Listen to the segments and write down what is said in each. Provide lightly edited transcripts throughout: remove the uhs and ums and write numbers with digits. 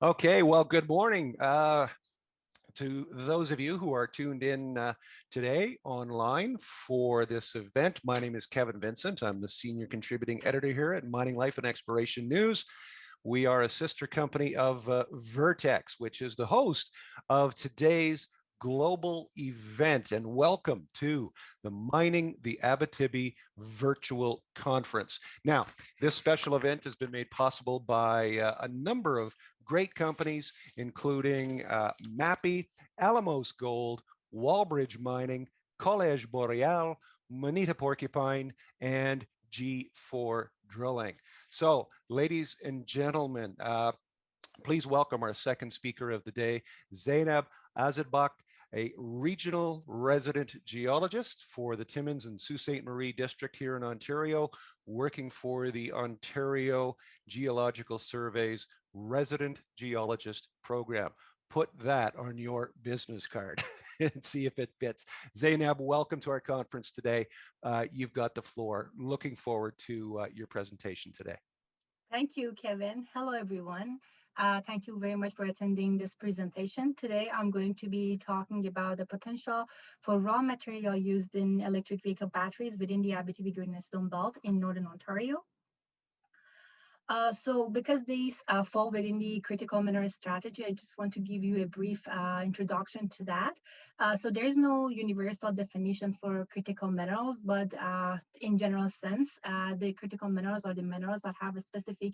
Okay, well, good morning to those of you who are tuned in today online for this event. My name is Kevin Vincent. I'm the senior contributing editor here at Mining Life and Exploration News. We are a sister company of Vertex, which is the host of today's global event. And welcome to the Mining the Abitibi virtual conference. Now, this special event has been made possible by a number of great companies, including Mappy, Alamos Gold, Wallbridge Mining, Collège Boreal, Moneta Porcupine, and G4 Drilling. So, ladies and gentlemen, please welcome our second speaker of the day, Zeinab Azadbakht, a regional resident geologist for the Timmins and Sault Ste. Marie district here in Ontario, working for the Ontario Geological Survey's resident geologist program. Put that on your business card and see if it fits. Zeinab, welcome to our conference today. You've got the floor. Looking forward to your presentation today. Thank you, Kevin. Hello, everyone. Thank you very much for attending this presentation. Today, I'm going to be talking about the potential for raw material used in electric vehicle batteries within the Abitibi-Greenstone belt in Northern Ontario. So because these fall within the critical mineral strategy, I just want to give you a brief introduction to that. So there is no universal definition for critical minerals, but in general sense, the critical minerals are the minerals that have a specific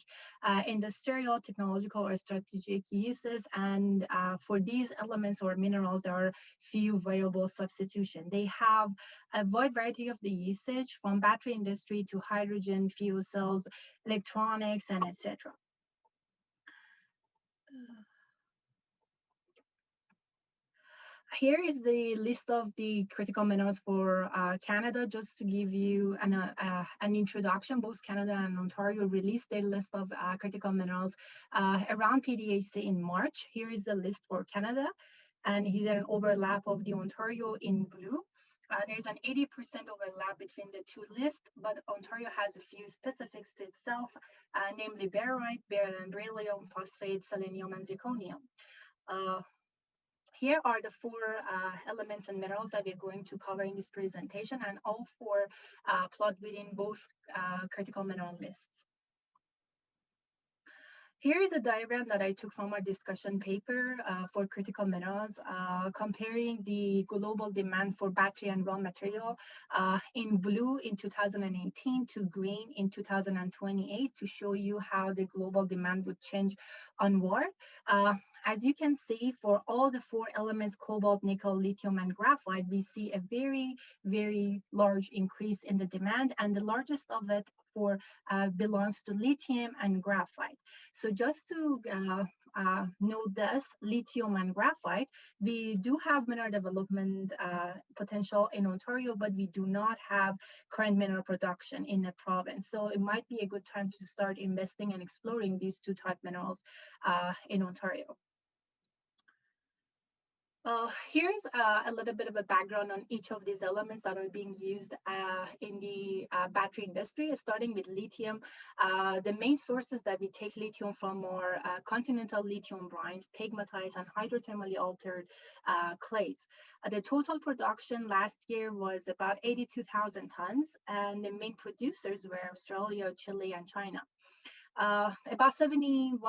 industrial, technological, or strategic uses. And for these elements or minerals, there are few viable substitutions. They have a wide variety of the usage, from battery industry to hydrogen, fuel cells, electronics, and etc. Here is the list of the critical minerals for Canada, just to give you an introduction. Both Canada and Ontario released their list of critical minerals around PDAC in March. Here is the list for Canada, and here's an overlap of the Ontario in blue. There's an 80% overlap between the two lists, but Ontario has a few specifics to itself, namely barite, beryllium, phosphate, selenium, and zirconium. Here are the four elements and minerals that we're going to cover in this presentation, and all four plot within both critical mineral lists. Here is a diagram that I took from our discussion paper for critical minerals, comparing the global demand for battery and raw material in blue in 2018 to green in 2028 to show you how the global demand would change onward. As you can see, for all the four elements, cobalt, nickel, lithium, and graphite, we see a very, very large increase in the demand, and the largest of it belongs to lithium and graphite. So just to note this, lithium and graphite, we do have mineral development potential in Ontario, but we do not have current mineral production in the province. So it might be a good time to start investing and exploring these two type minerals in Ontario. Here's a little bit of a background on each of these elements that are being used in the battery industry, starting with lithium. The main sources that we take lithium from are continental lithium brines, pegmatites, and hydrothermally altered clays. The total production last year was about 82,000 tons, and the main producers were Australia, Chile, and China. About 71%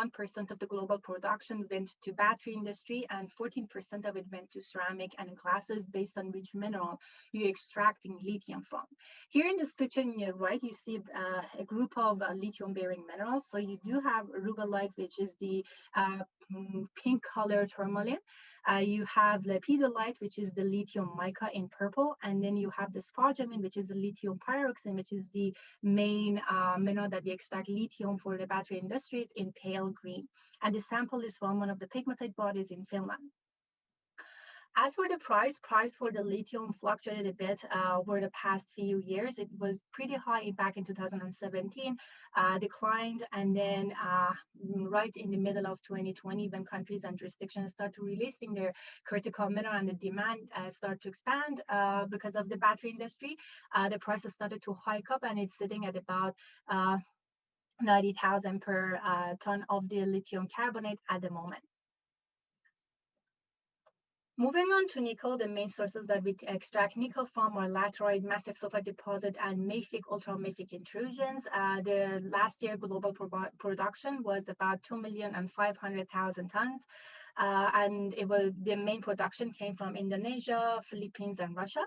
of the global production went to battery industry, and 14% of it went to ceramic and glasses, based on which mineral you're extracting lithium from. Here in this picture on your right, you see a group of lithium-bearing minerals. So you do have rubellite, which is the pink color tourmaline. You have lepidolite, which is the lithium mica in purple, and then you have the spodumene, which is the lithium pyroxene, which is the main mineral that we extract lithium for the battery industries, in pale green. And the sample is from one of the pegmatite bodies in Finland. As for the price for the lithium fluctuated a bit over the past few years. It was pretty high back in 2017, declined, and then right in the middle of 2020, when countries and jurisdictions started releasing their critical mineral and the demand started to expand because of the battery industry, the prices started to hike up, and it's sitting at about 90,000 per ton of the lithium carbonate at the moment. Moving on to nickel, the main sources that we extract nickel from are laterite, massive sulfide deposit, and mafic, ultramafic intrusions. The last year global production was about 2,500,000 tons, and the main production came from Indonesia, Philippines, and Russia.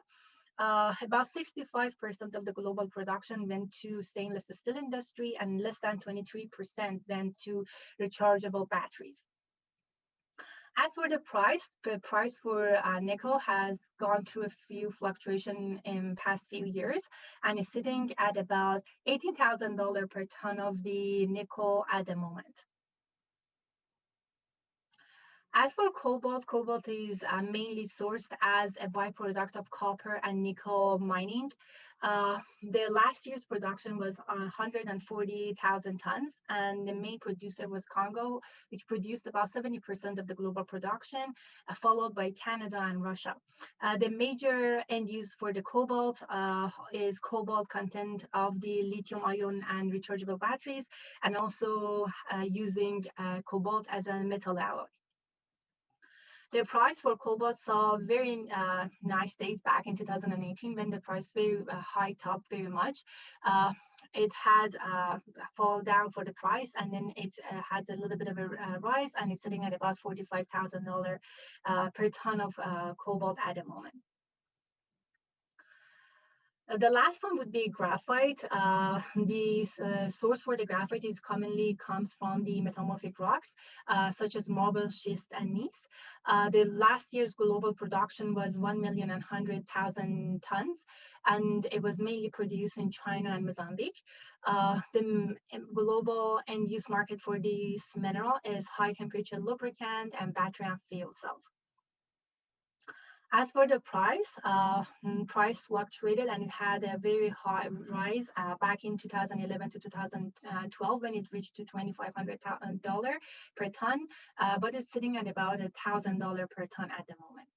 About 65% of the global production went to stainless steel industry, and less than 23% went to rechargeable batteries. As for the price for nickel has gone through a few fluctuations in past few years, and is sitting at about $18,000 per ton of the nickel at the moment. As for cobalt, cobalt is mainly sourced as a byproduct of copper and nickel mining. The last year's production was 140,000 tons, and the main producer was Congo, which produced about 70% of the global production, followed by Canada and Russia. The major end use for the cobalt is cobalt content of the lithium ion and rechargeable batteries, and also using cobalt as a metal alloy. The price for cobalt saw very nice days back in 2018 when the price very hiked up very much. It had fall down for the price, and then it had a little bit of a rise, and it's sitting at about $45,000 per ton of cobalt at the moment. The last one would be graphite. The source for the graphite is commonly comes from the metamorphic rocks, such as marble, schist, and gneiss. The last year's global production was 1,100,000 tons, and it was mainly produced in China and Mozambique. The global end-use market for this mineral is high-temperature lubricant and battery and fuel cells. As for the price fluctuated, and it had a very high rise back in 2011 to 2012 when it reached to $2,500 per ton, but it's sitting at about $1,000 per ton at the moment.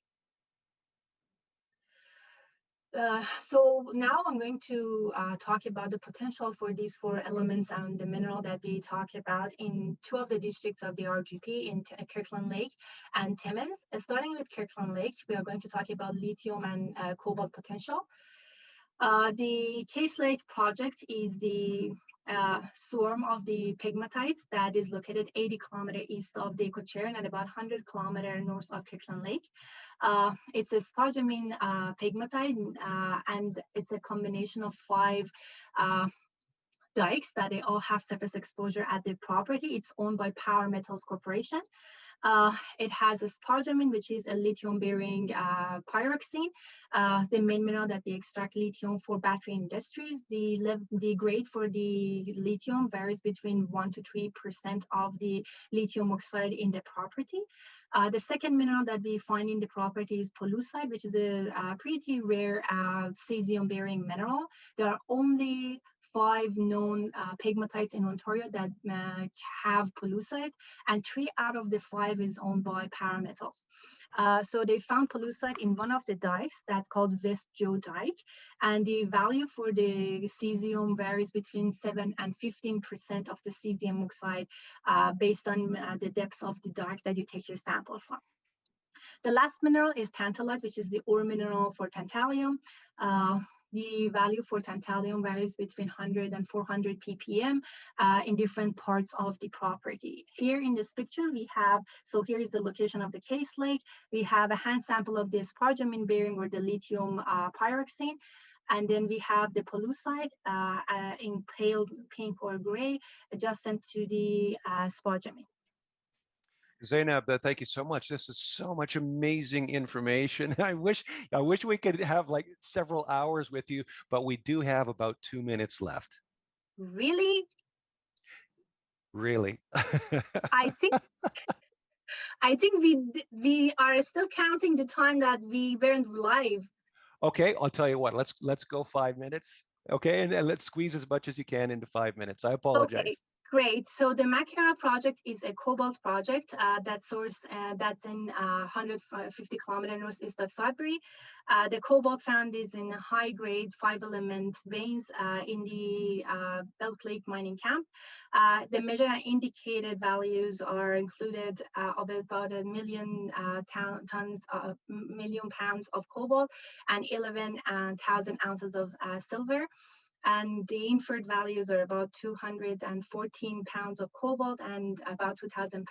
So now I'm going to talk about the potential for these four elements and the mineral that we talked about in two of the districts of the RGP, in Kirkland Lake and Timmins. Starting with Kirkland Lake, we are going to talk about lithium and cobalt potential. The Case Lake project is the swarm of the pegmatites that is located 80 kilometers east of the Equatorial and about 100 kilometers north of Kirkland Lake. It's a spodumene pegmatite, and it's a combination of 5 dikes that they all have surface exposure at the property. It's owned by Power Metals Corporation. It has a spodumene, which is a lithium-bearing pyroxene, the main mineral that we extract lithium for battery industries. The grade for the lithium varies between 1 to 3% of the lithium oxide in the property. The second mineral that we find in the property is pollucite, which is a pretty rare cesium-bearing mineral. There are only 5 known pegmatites in Ontario that have pollucite, and 3 out of the 5 is owned by Power Metals. So they found pollucite in one of the dikes that's called West Joe dike, and the value for the cesium varies between 7 and 15% of the cesium oxide based on the depth of the dike that you take your sample from. The last mineral is tantalite, which is the ore mineral for tantalum. The value for tantalum varies between 100 and 400 ppm in different parts of the property. Here in this picture, we have, so here is the location of the Case Lake. We have a hand sample of this spodumene bearing or the lithium pyroxene. And then we have the pollucite in pale pink or gray adjacent to the spodumene. Zeinab, thank you so much. This is so much amazing information. I wish we could have like several hours with you, but we do have about 2 minutes left. Really? Really? I think we are still counting the time that we weren't live. Okay, I'll tell you what. Let's go 5 minutes. Okay, and let's squeeze as much as you can into 5 minutes. I apologize. Okay, Great. So the Makara project is a cobalt project that's in 150 kilometers northeast of Sudbury. The cobalt found is in high-grade 5-element veins in the Belt Lake mining camp. The measured and indicated values are included of about a million pounds of cobalt and 11,000 ounces of silver. And the inferred values are about 214 pounds of cobalt and about 2,000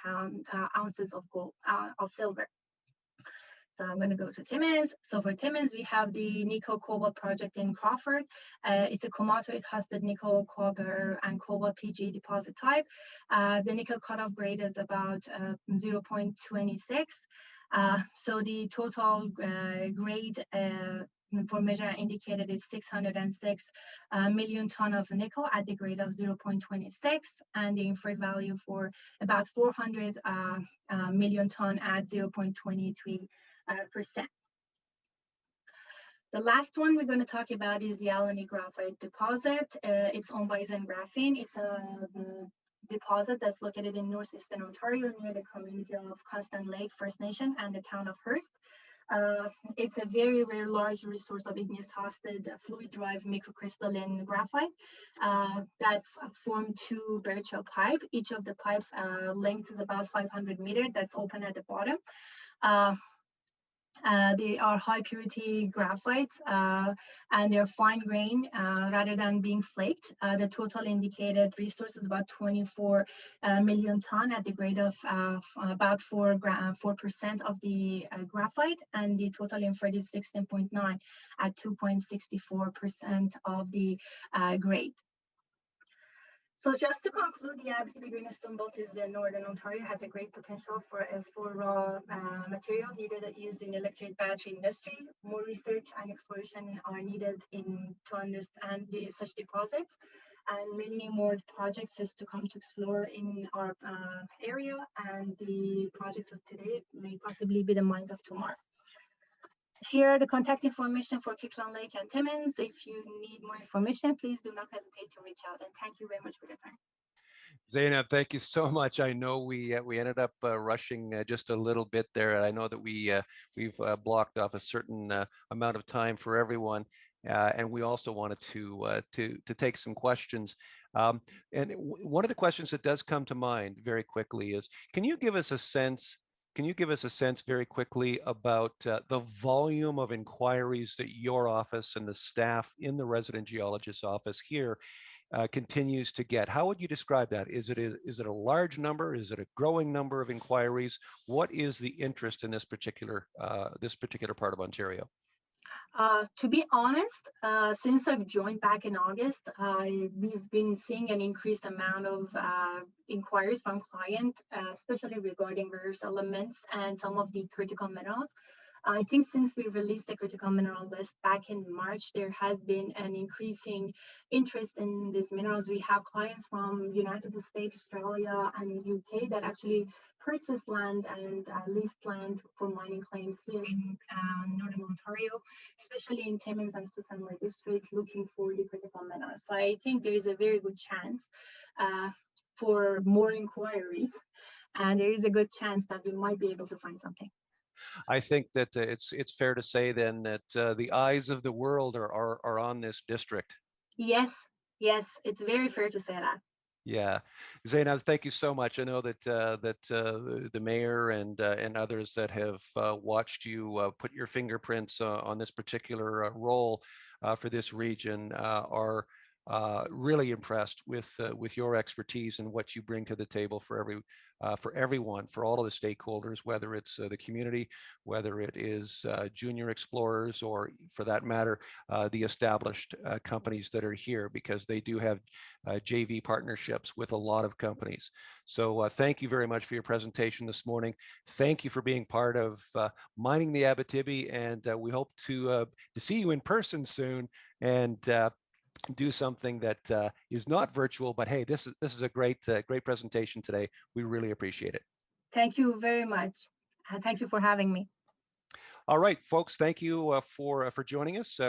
ounces of gold of silver. So I'm going to go to Timmins. So for Timmins, we have the nickel cobalt project in Crawford. It's a commodity hosted nickel, copper, and cobalt PGe deposit type. The nickel cutoff grade is about 0.26. So the total grade for measure indicated is 606 million ton of nickel at the grade of 0.26, and the inferred value for about 400 million ton at 0.23%. The last one we're going to talk about is the Albany graphite deposit. It's owned by Zen Graphene. It's a deposit that's located in northeastern Ontario near the community of Constant Lake First Nation and the town of Hearst. It's a very, very large resource of igneous hosted fluid drive microcrystalline graphite that's formed two Birchall pipe. Each of the pipes length is about 500 meters. That's open at the bottom. They are high purity graphite and they're fine grain rather than being flaked. The total indicated resource is about 24 million ton at the grade of about 4% of the graphite, and the total inferred is 16.9 at 2.64% of the grade. So just to conclude, the Abitibi-Greenstone belt is in Northern Ontario, has a great potential for raw material needed used in the electric battery industry. More research and exploration are needed to understand such deposits, and many more projects is to come to explore in our area, and the projects of today may possibly be the mines of tomorrow. Here are the contact information for Kiklon Lake and Timmins. If you need more information, please do not hesitate to reach out. And thank you very much for your time. Zainab, thank you so much. I know we ended up rushing just a little bit there. I know that we've blocked off a certain amount of time for everyone, and we also wanted to take some questions. And one of the questions that does come to mind very quickly is, can you give us a sense very quickly about the volume of inquiries that your office and the staff in the resident geologist's office here continues to get? How would you describe that? Is it a large number? Is it a growing number of inquiries? What is the interest in this particular part of Ontario? To be honest, since I've joined back in August, we've been seeing an increased amount of inquiries from clients, especially regarding rare elements and some of the critical minerals. I think since we released the critical mineral list back in March, there has been an increasing interest in these minerals. We have clients from United States, Australia, and UK that actually purchased land and leased land for mining claims here in Northern Ontario, especially in Timmins and Sault Lake districts, looking for the critical minerals. So I think there is a very good chance for more inquiries, and there is a good chance that we might be able to find something. I think that it's fair to say then that the eyes of the world are on this district. Yes, it's very fair to say that. Yeah, Zainab, thank you so much. I know that the mayor and others that have watched you put your fingerprints on this particular role for this region are really impressed with your expertise and what you bring to the table for everyone, for all of the stakeholders, whether it's the community, whether it is junior explorers, or for that matter, the established companies that are here, because they do have JV partnerships with a lot of companies. So thank you very much for your presentation this morning. Thank you for being part of Mining the Abitibi, and we hope to see you in person soon, and do something that is not virtual. But hey, this is a great presentation today. We really appreciate it. Thank you very much. Thank you for having me. All right, folks, thank you for joining us.